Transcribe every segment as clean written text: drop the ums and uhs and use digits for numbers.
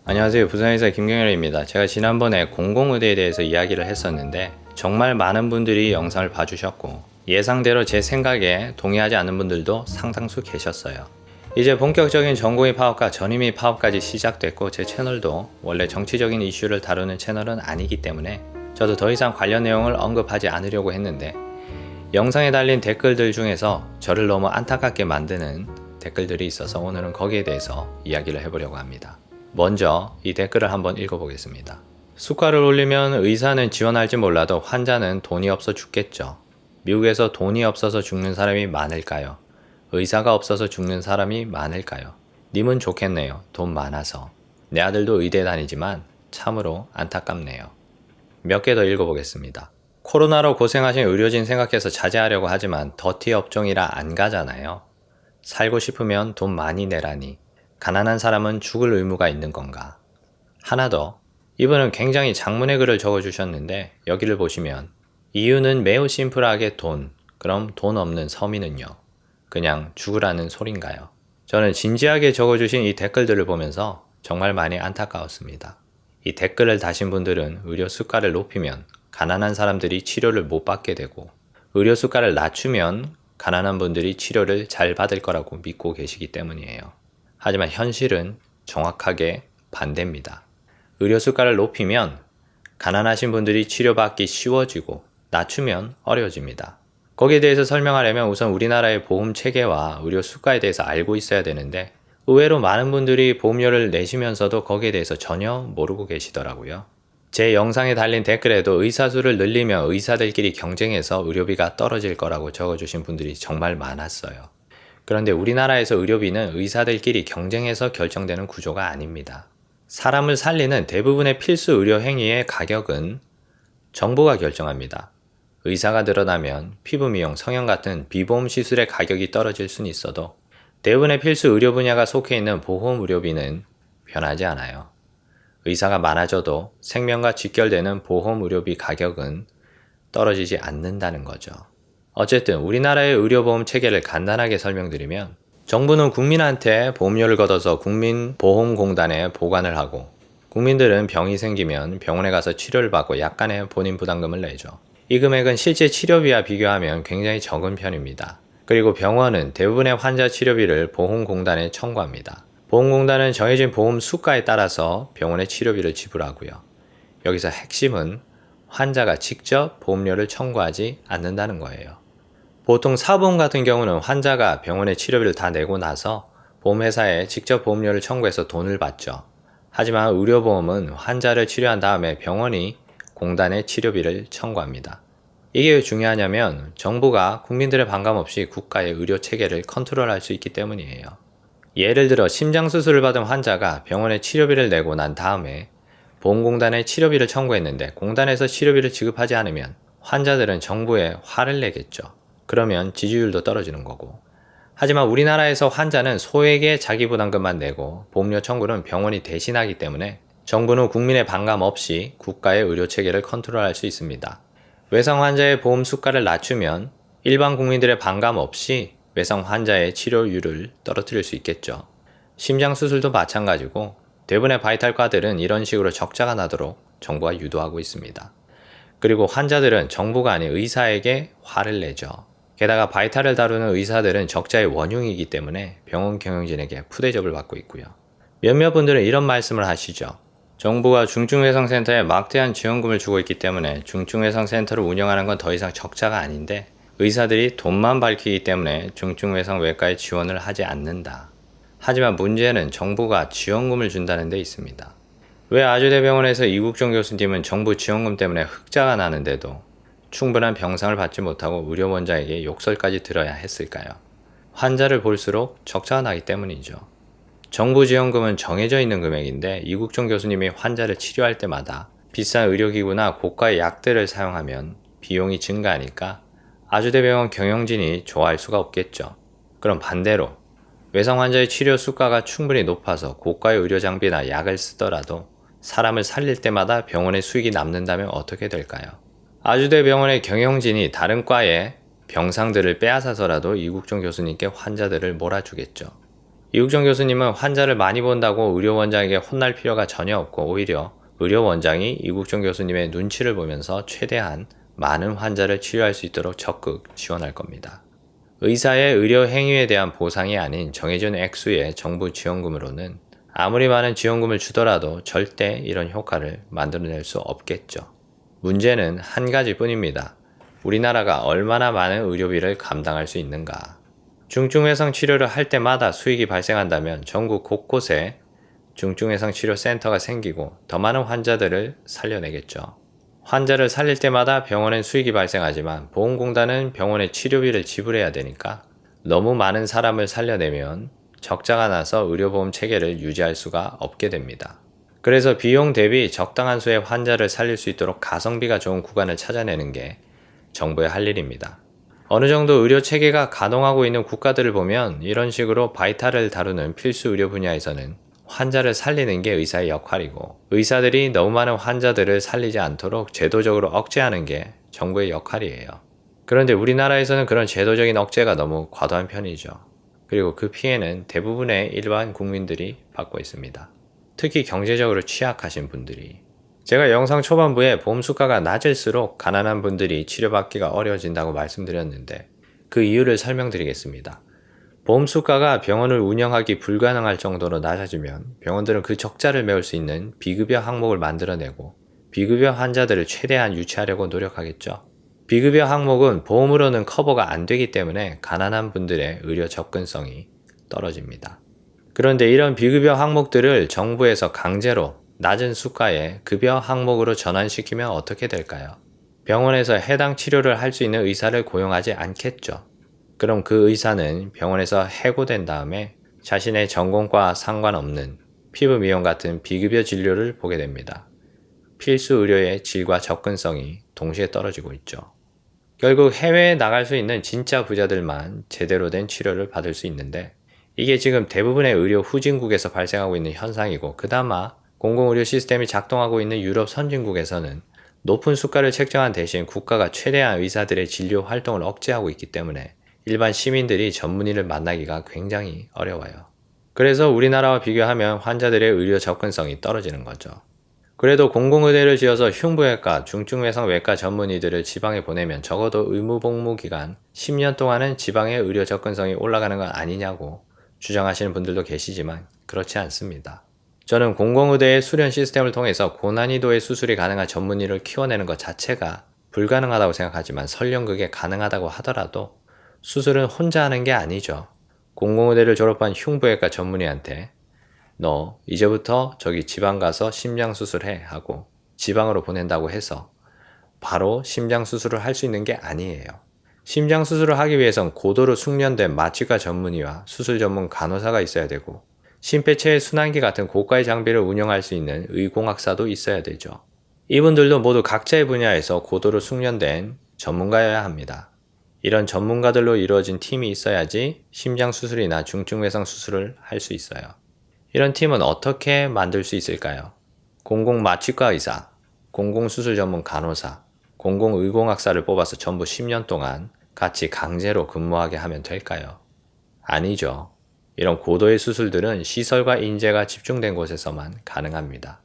안녕하세요. 부산의사 김경열입니다. 제가 지난번에 공공의대에 대해서 이야기를 했었는데 정말 많은 분들이 영상을 봐주셨고 예상대로 제 생각에 동의하지 않는 분들도 상당수 계셨어요. 이제 본격적인 전공의 파업과 전임의 파업까지 시작됐고 제 채널도 원래 정치적인 이슈를 다루는 채널은 아니기 때문에 저도 더 이상 관련 내용을 언급하지 않으려고 했는데 영상에 달린 댓글들 중에서 저를 너무 안타깝게 만드는 댓글들이 있어서 오늘은 거기에 대해서 이야기를 해보려고 합니다. 먼저 이 댓글을 한번 읽어보겠습니다. 수가를 올리면 의사는 지원할지 몰라도 환자는 돈이 없어 죽겠죠. 미국에서 돈이 없어서 죽는 사람이 많을까요? 의사가 없어서 죽는 사람이 많을까요? 님은 좋겠네요. 돈 많아서. 내 아들도 의대 다니지만 참으로 안타깝네요. 몇 개 더 읽어보겠습니다. 코로나로 고생하신 의료진 생각해서 자제하려고 하지만 더티 업종이라 안 가잖아요. 살고 싶으면 돈 많이 내라니. 가난한 사람은 죽을 의무가 있는 건가? 하나 더. 이분은 굉장히 장문의 글을 적어주셨는데 여기를 보시면 이유는 매우 심플하게 돈. 그럼 돈 없는 서민은요? 그냥 죽으라는 소린가요? 저는 진지하게 적어주신 이 댓글들을 보면서 정말 많이 안타까웠습니다. 이 댓글을 다신 분들은 의료 수가를 높이면 가난한 사람들이 치료를 못 받게 되고 의료 수가를 낮추면 가난한 분들이 치료를 잘 받을 거라고 믿고 계시기 때문이에요. 하지만 현실은 정확하게 반대입니다. 의료 수가를 높이면 가난하신 분들이 치료받기 쉬워지고 낮추면 어려워집니다. 거기에 대해서 설명하려면 우선 우리나라의 보험 체계와 의료 수가에 대해서 알고 있어야 되는데 의외로 많은 분들이 보험료를 내시면서도 거기에 대해서 전혀 모르고 계시더라고요. 제 영상에 달린 댓글에도 의사 수를 늘리면 의사들끼리 경쟁해서 의료비가 떨어질 거라고 적어주신 분들이 정말 많았어요. 그런데 우리나라에서 의료비는 의사들끼리 경쟁해서 결정되는 구조가 아닙니다. 사람을 살리는 대부분의 필수 의료 행위의 가격은 정부가 결정합니다. 의사가 늘어나면 피부 미용, 성형 같은 비보험 시술의 가격이 떨어질 수는 있어도 대부분의 필수 의료 분야가 속해 있는 보험 의료비는 변하지 않아요. 의사가 많아져도 생명과 직결되는 보험 의료비 가격은 떨어지지 않는다는 거죠. 어쨌든 우리나라의 의료보험 체계를 간단하게 설명드리면 정부는 국민한테 보험료를 걷어서 국민보험공단에 보관을 하고 국민들은 병이 생기면 병원에 가서 치료를 받고 약간의 본인 부담금을 내죠. 이 금액은 실제 치료비와 비교하면 굉장히 적은 편입니다. 그리고 병원은 대부분의 환자 치료비를 보험공단에 청구합니다. 보험공단은 정해진 보험 수가에 따라서 병원의 치료비를 지불하고요. 여기서 핵심은 환자가 직접 보험료를 청구하지 않는다는 거예요. 보통 사보험 같은 경우는 환자가 병원에 치료비를 다 내고 나서 보험회사에 직접 보험료를 청구해서 돈을 받죠. 하지만 의료보험은 환자를 치료한 다음에 병원이 공단에 치료비를 청구합니다. 이게 왜 중요하냐면 정부가 국민들의 반감 없이 국가의 의료 체계를 컨트롤할 수 있기 때문이에요. 예를 들어 심장수술을 받은 환자가 병원에 치료비를 내고 난 다음에 보험공단에 치료비를 청구했는데 공단에서 치료비를 지급하지 않으면 환자들은 정부에 화를 내겠죠. 그러면 지지율도 떨어지는 거고. 하지만 우리나라에서 환자는 소액의 자기부담금만 내고 보험료 청구는 병원이 대신하기 때문에 정부는 국민의 반감 없이 국가의 의료체계를 컨트롤할 수 있습니다. 외상 환자의 보험 수가를 낮추면 일반 국민들의 반감 없이 외상 환자의 치료율을 떨어뜨릴 수 있겠죠. 심장 수술도 마찬가지고 대부분의 바이탈과들은 이런 식으로 적자가 나도록 정부가 유도하고 있습니다. 그리고 환자들은 정부가 아닌 의사에게 화를 내죠. 게다가 바이탈을 다루는 의사들은 적자의 원흉이기 때문에 병원 경영진에게 푸대접을 받고 있고요. 몇몇 분들은 이런 말씀을 하시죠. 정부가 중증외상센터에 막대한 지원금을 주고 있기 때문에 중증외상센터를 운영하는 건 더 이상 적자가 아닌데 의사들이 돈만 밝히기 때문에 중증외상 외과에 지원을 하지 않는다. 하지만 문제는 정부가 지원금을 준다는 데 있습니다. 왜 아주대병원에서 이국종 교수님은 정부 지원금 때문에 흑자가 나는데도 충분한 병상을 받지 못하고 의료원장에게 욕설까지 들어야 했을까요? 환자를 볼수록 적자가 나기 때문이죠. 정부 지원금은 정해져 있는 금액인데 이국종 교수님이 환자를 치료할 때마다 비싼 의료기구나 고가의 약들을 사용하면 비용이 증가하니까 아주대병원 경영진이 좋아할 수가 없겠죠. 그럼 반대로 외상 환자의 치료 수가가 충분히 높아서 고가의 의료 장비나 약을 쓰더라도 사람을 살릴 때마다 병원의 수익이 남는다면 어떻게 될까요? 아주대병원의 경영진이 다른 과의 병상들을 빼앗아서라도 이국종 교수님께 환자들을 몰아주겠죠. 이국정 교수님은 환자를 많이 본다고 의료원장에게 혼날 필요가 전혀 없고 오히려 의료원장이 이국정 교수님의 눈치를 보면서 최대한 많은 환자를 치료할 수 있도록 적극 지원할 겁니다. 의사의 의료 행위에 대한 보상이 아닌 정해진 액수의 정부 지원금으로는 아무리 많은 지원금을 주더라도 절대 이런 효과를 만들어낼 수 없겠죠. 문제는 한 가지뿐입니다. 우리나라가 얼마나 많은 의료비를 감당할 수 있는가. 중증외상 치료를 할 때마다 수익이 발생한다면 전국 곳곳에 중증외상 치료 센터가 생기고 더 많은 환자들을 살려내겠죠. 환자를 살릴 때마다 병원엔 수익이 발생하지만 보험공단은 병원의 치료비를 지불해야 되니까 너무 많은 사람을 살려내면 적자가 나서 의료보험 체계를 유지할 수가 없게 됩니다. 그래서 비용 대비 적당한 수의 환자를 살릴 수 있도록 가성비가 좋은 구간을 찾아내는 게 정부의 할 일입니다. 어느 정도 의료 체계가 가동하고 있는 국가들을 보면 이런 식으로 바이탈을 다루는 필수 의료 분야에서는 환자를 살리는 게 의사의 역할이고 의사들이 너무 많은 환자들을 살리지 않도록 제도적으로 억제하는 게 정부의 역할이에요. 그런데 우리나라에서는 그런 제도적인 억제가 너무 과도한 편이죠. 그리고 그 피해는 대부분의 일반 국민들이 받고 있습니다. 특히 경제적으로 취약하신 분들이. 제가 영상 초반부에 보험 수가가 낮을수록 가난한 분들이 치료받기가 어려워진다고 말씀드렸는데 그 이유를 설명드리겠습니다. 보험 수가가 병원을 운영하기 불가능할 정도로 낮아지면 병원들은 그 적자를 메울 수 있는 비급여 항목을 만들어내고 비급여 환자들을 최대한 유치하려고 노력하겠죠. 비급여 항목은 보험으로는 커버가 안 되기 때문에 가난한 분들의 의료 접근성이 떨어집니다. 그런데 이런 비급여 항목들을 정부에서 강제로 낮은 수가의 급여 항목으로 전환시키면 어떻게 될까요? 병원에서 해당 치료를 할 수 있는 의사를 고용하지 않겠죠. 그럼 그 의사는 병원에서 해고된 다음에 자신의 전공과 상관없는 피부 미용 같은 비급여 진료를 보게 됩니다. 필수 의료의 질과 접근성이 동시에 떨어지고 있죠. 결국 해외에 나갈 수 있는 진짜 부자들만 제대로 된 치료를 받을 수 있는데 이게 지금 대부분의 의료 후진국에서 발생하고 있는 현상이고 그나마 공공의료 시스템이 작동하고 있는 유럽 선진국에서는 높은 수가를 책정한 대신 국가가 최대한 의사들의 진료 활동을 억제하고 있기 때문에 일반 시민들이 전문의를 만나기가 굉장히 어려워요. 그래서 우리나라와 비교하면 환자들의 의료 접근성이 떨어지는 거죠. 그래도 공공의대를 지어서 흉부외과, 중증외상외과 전문의들을 지방에 보내면 적어도 의무복무 기간 10년 동안은 지방의 의료 접근성이 올라가는 건 아니냐고 주장하시는 분들도 계시지만 그렇지 않습니다. 저는 공공의대의 수련 시스템을 통해서 고난이도의 수술이 가능한 전문의를 키워내는 것 자체가 불가능하다고 생각하지만 설령 그게 가능하다고 하더라도 수술은 혼자 하는 게 아니죠. 공공의대를 졸업한 흉부외과 전문의한테 너 이제부터 저기 지방 가서 심장 수술해 하고 지방으로 보낸다고 해서 바로 심장 수술을 할 수 있는 게 아니에요. 심장 수술을 하기 위해선 고도로 숙련된 마취과 전문의와 수술 전문 간호사가 있어야 되고 심폐체의 순환기 같은 고가의 장비를 운영할 수 있는 의공학사도 있어야 되죠. 이분들도 모두 각자의 분야에서 고도로 숙련된 전문가여야 합니다. 이런 전문가들로 이루어진 팀이 있어야지 심장 수술이나 중증외상 수술을 할 수 있어요. 이런 팀은 어떻게 만들 수 있을까요? 공공마취과 의사, 공공수술 전문 간호사, 공공의공학사를 뽑아서 전부 10년 동안 같이 강제로 근무하게 하면 될까요? 아니죠. 이런 고도의 수술들은 시설과 인재가 집중된 곳에서만 가능합니다.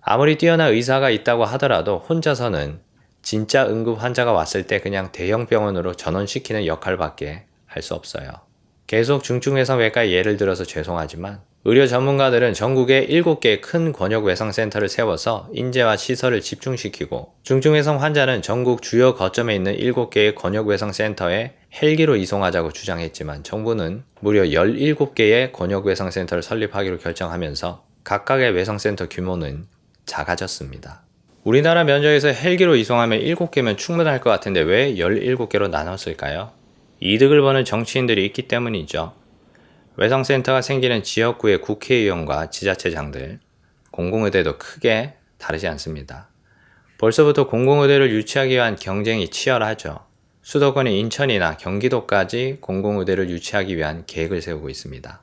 아무리 뛰어난 의사가 있다고 하더라도 혼자서는 진짜 응급 환자가 왔을 때 그냥 대형 병원으로 전원시키는 역할밖에 할 수 없어요. 계속 중증외상외과 예를 들어서 죄송하지만 의료 전문가들은 전국에 7개의 큰 권역외상센터를 세워서 인재와 시설을 집중시키고 중증외상 환자는 전국 주요 거점에 있는 7개의 권역외상센터에 헬기로 이송하자고 주장했지만 정부는 무려 17개의 권역외상센터를 설립하기로 결정하면서 각각의 외상센터 규모는 작아졌습니다. 우리나라 면적에서 헬기로 이송하면 7개면 충분할 것 같은데 왜 17개로 나눴을까요? 이득을 버는 정치인들이 있기 때문이죠. 외상센터가 생기는 지역구의 국회의원과 지자체장들, 공공의대도 크게 다르지 않습니다. 벌써부터 공공의대를 유치하기 위한 경쟁이 치열하죠. 수도권인 인천이나 경기도까지 공공의대를 유치하기 위한 계획을 세우고 있습니다.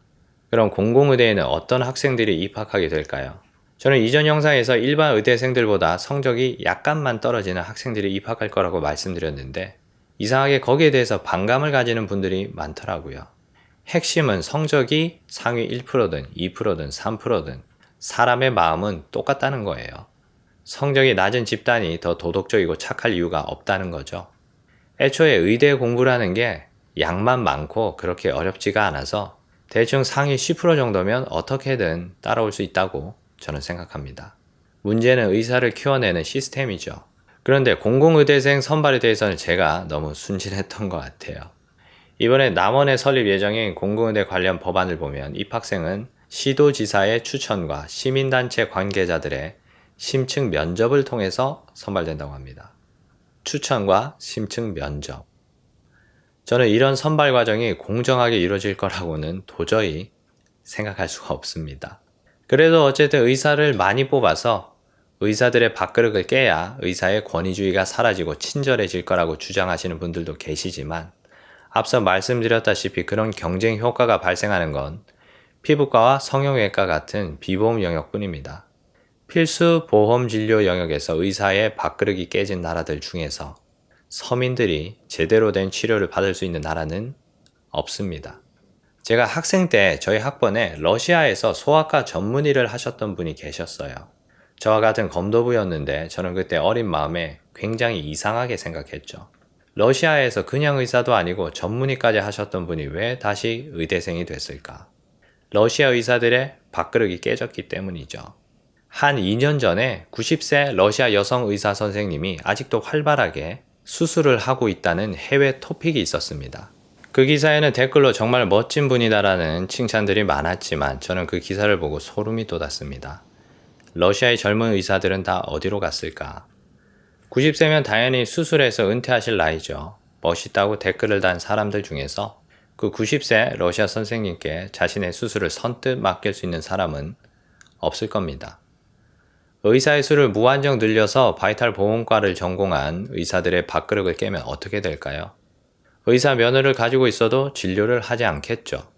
그럼 공공의대에는 어떤 학생들이 입학하게 될까요? 저는 이전 영상에서 일반 의대생들보다 성적이 약간만 떨어지는 학생들이 입학할 거라고 말씀드렸는데 이상하게 거기에 대해서 반감을 가지는 분들이 많더라고요. 핵심은 성적이 상위 1%든 2%든 3%든 사람의 마음은 똑같다는 거예요. 성적이 낮은 집단이 더 도덕적이고 착할 이유가 없다는 거죠. 애초에 의대 공부라는 게 양만 많고 그렇게 어렵지가 않아서 대충 상위 10% 정도면 어떻게든 따라올 수 있다고 저는 생각합니다. 문제는 의사를 키워내는 시스템이죠. 그런데 공공의대생 선발에 대해서는 제가 너무 순진했던 것 같아요. 이번에 남원에 설립 예정인 공공의대 관련 법안을 보면 입학생은 시도지사의 추천과 시민단체 관계자들의 심층 면접을 통해서 선발된다고 합니다. 추천과 심층 면접. 저는 이런 선발 과정이 공정하게 이루어질 거라고는 도저히 생각할 수가 없습니다. 그래도 어쨌든 의사를 많이 뽑아서 의사들의 밥그릇을 깨야 의사의 권위주의가 사라지고 친절해질 거라고 주장하시는 분들도 계시지만 앞서 말씀드렸다시피 그런 경쟁 효과가 발생하는 건 피부과와 성형외과 같은 비보험 영역뿐입니다. 필수 보험 진료 영역에서 의사의 밥그릇이 깨진 나라들 중에서 서민들이 제대로 된 치료를 받을 수 있는 나라는 없습니다. 제가 학생 때 저희 학번에 러시아에서 소아과 전문의를 하셨던 분이 계셨어요. 저와 같은 검도부였는데 저는 그때 어린 마음에 굉장히 이상하게 생각했죠. 러시아에서 그냥 의사도 아니고 전문의까지 하셨던 분이 왜 다시 의대생이 됐을까? 러시아 의사들의 밥그릇이 깨졌기 때문이죠. 한 2년 전에 90세 러시아 여성 의사 선생님이 아직도 활발하게 수술을 하고 있다는 해외 토픽이 있었습니다. 그 기사에는 댓글로 정말 멋진 분이다라는 칭찬들이 많았지만 저는 그 기사를 보고 소름이 돋았습니다. 러시아의 젊은 의사들은 다 어디로 갔을까? 90세면 당연히 수술해서 은퇴하실 나이죠. 멋있다고 댓글을 단 사람들 중에서 그 90세 러시아 선생님께 자신의 수술을 선뜻 맡길 수 있는 사람은 없을 겁니다. 의사의 수를 무한정 늘려서 바이탈 보험과를 전공한 의사들의 밥그릇을 깨면 어떻게 될까요? 의사 면허를 가지고 있어도 진료를 하지 않겠죠.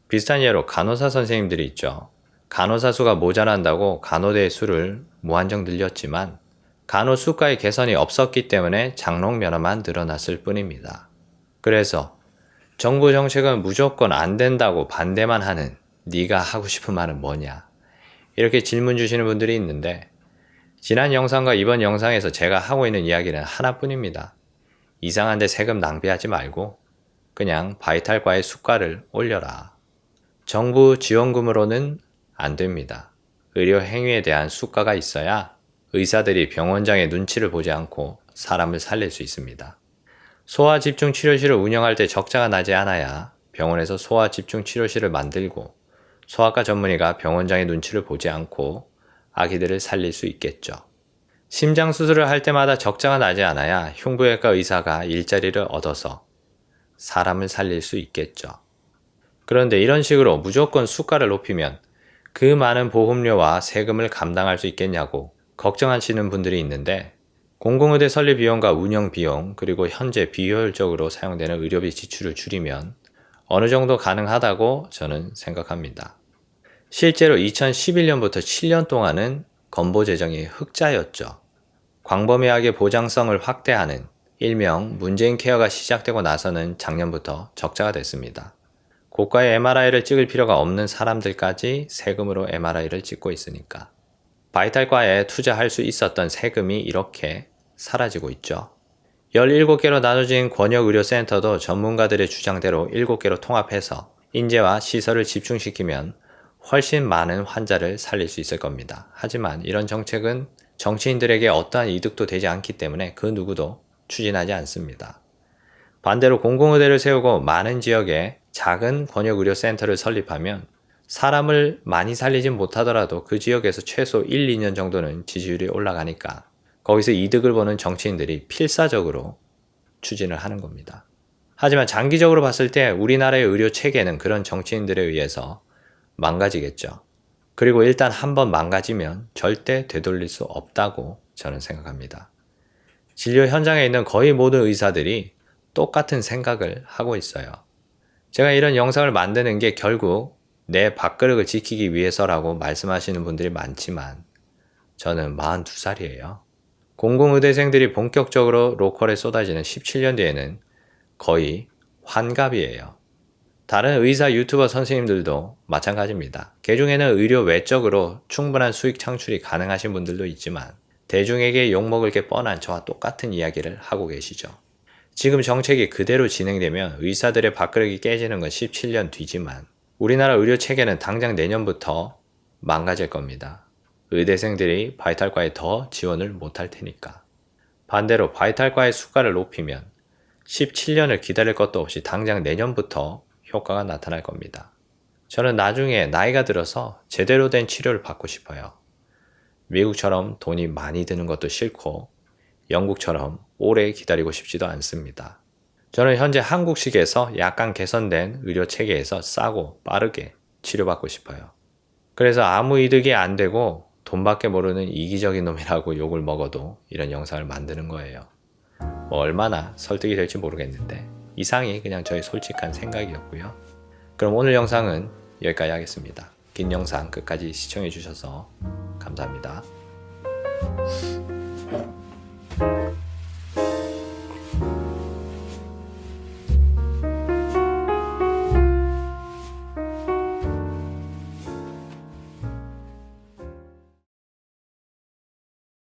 비슷한 예로 간호사 선생님들이 있죠. 간호사 수가 모자란다고 간호대의 수를 무한정 늘렸지만 간호수가의 개선이 없었기 때문에 장롱 면허만 늘어났을 뿐입니다. 그래서 정부 정책은 무조건 안 된다고 반대만 하는 네가 하고 싶은 말은 뭐냐? 이렇게 질문 주시는 분들이 있는데 지난 영상과 이번 영상에서 제가 하고 있는 이야기는 하나뿐입니다. 이상한데 세금 낭비하지 말고 그냥 바이탈과의 수가를 올려라. 정부 지원금으로는 안 됩니다. 의료 행위에 대한 수가가 있어야 의사들이 병원장의 눈치를 보지 않고 사람을 살릴 수 있습니다. 소아집중치료실을 운영할 때 적자가 나지 않아야 병원에서 소아집중치료실을 만들고 소아과 전문의가 병원장의 눈치를 보지 않고 아기들을 살릴 수 있겠죠. 심장 수술을 할 때마다 적자가 나지 않아야 흉부외과 의사가 일자리를 얻어서 사람을 살릴 수 있겠죠. 그런데 이런 식으로 무조건 수가를 높이면 그 많은 보험료와 세금을 감당할 수 있겠냐고 걱정하시는 분들이 있는데 공공의대 설립 비용과 운영 비용 그리고 현재 비효율적으로 사용되는 의료비 지출을 줄이면 어느 정도 가능하다고 저는 생각합니다. 실제로 2011년부터 7년 동안은 건보 재정이 흑자였죠. 광범위하게 보장성을 확대하는 일명 문재인 케어가 시작되고 나서는 작년부터 적자가 됐습니다. 고가의 MRI를 찍을 필요가 없는 사람들까지 세금으로 MRI를 찍고 있으니까. 바이탈과에 투자할 수 있었던 세금이 이렇게 사라지고 있죠. 17개로 나눠진 권역의료센터도 전문가들의 주장대로 7개로 통합해서 인재와 시설을 집중시키면 훨씬 많은 환자를 살릴 수 있을 겁니다. 하지만 이런 정책은 정치인들에게 어떠한 이득도 되지 않기 때문에 그 누구도 추진하지 않습니다. 반대로 공공의대를 세우고 많은 지역에 작은 권역의료센터를 설립하면 사람을 많이 살리진 못하더라도 그 지역에서 최소 1, 2년 정도는 지지율이 올라가니까 거기서 이득을 보는 정치인들이 필사적으로 추진을 하는 겁니다. 하지만 장기적으로 봤을 때 우리나라의 의료 체계는 그런 정치인들에 의해서 망가지겠죠. 그리고 일단 한번 망가지면 절대 되돌릴 수 없다고 저는 생각합니다. 진료 현장에 있는 거의 모든 의사들이 똑같은 생각을 하고 있어요. 제가 이런 영상을 만드는 게 결국 내 밥그릇을 지키기 위해서라고 말씀하시는 분들이 많지만 저는 42살이에요. 공공의대생들이 본격적으로 로컬에 쏟아지는 17년 뒤에는 거의 환갑이에요. 다른 의사 유튜버 선생님들도 마찬가지입니다. 개중에는 의료 외적으로 충분한 수익 창출이 가능하신 분들도 있지만 대중에게 욕먹을 게 뻔한 저와 똑같은 이야기를 하고 계시죠. 지금 정책이 그대로 진행되면 의사들의 밥그릇이 깨지는 건 17년 뒤지만 우리나라 의료 체계는 당장 내년부터 망가질 겁니다. 의대생들이 바이탈과에 더 지원을 못할 테니까. 반대로 바이탈과의 수가를 높이면 17년을 기다릴 것도 없이 당장 내년부터 효과가 나타날 겁니다. 저는 나중에 나이가 들어서 제대로 된 치료를 받고 싶어요. 미국처럼 돈이 많이 드는 것도 싫고 영국처럼 오래 기다리고 싶지도 않습니다. 저는 현재 한국식에서 약간 개선된 의료 체계에서 싸고 빠르게 치료받고 싶어요. 그래서 아무 이득이 안 되고 돈밖에 모르는 이기적인 놈이라고 욕을 먹어도 이런 영상을 만드는 거예요. 뭐 얼마나 설득이 될지 모르겠는데 이상이 그냥 저의 솔직한 생각이었고요. 그럼 오늘 영상은 여기까지 하겠습니다. 긴 영상 끝까지 시청해 주셔서 감사합니다.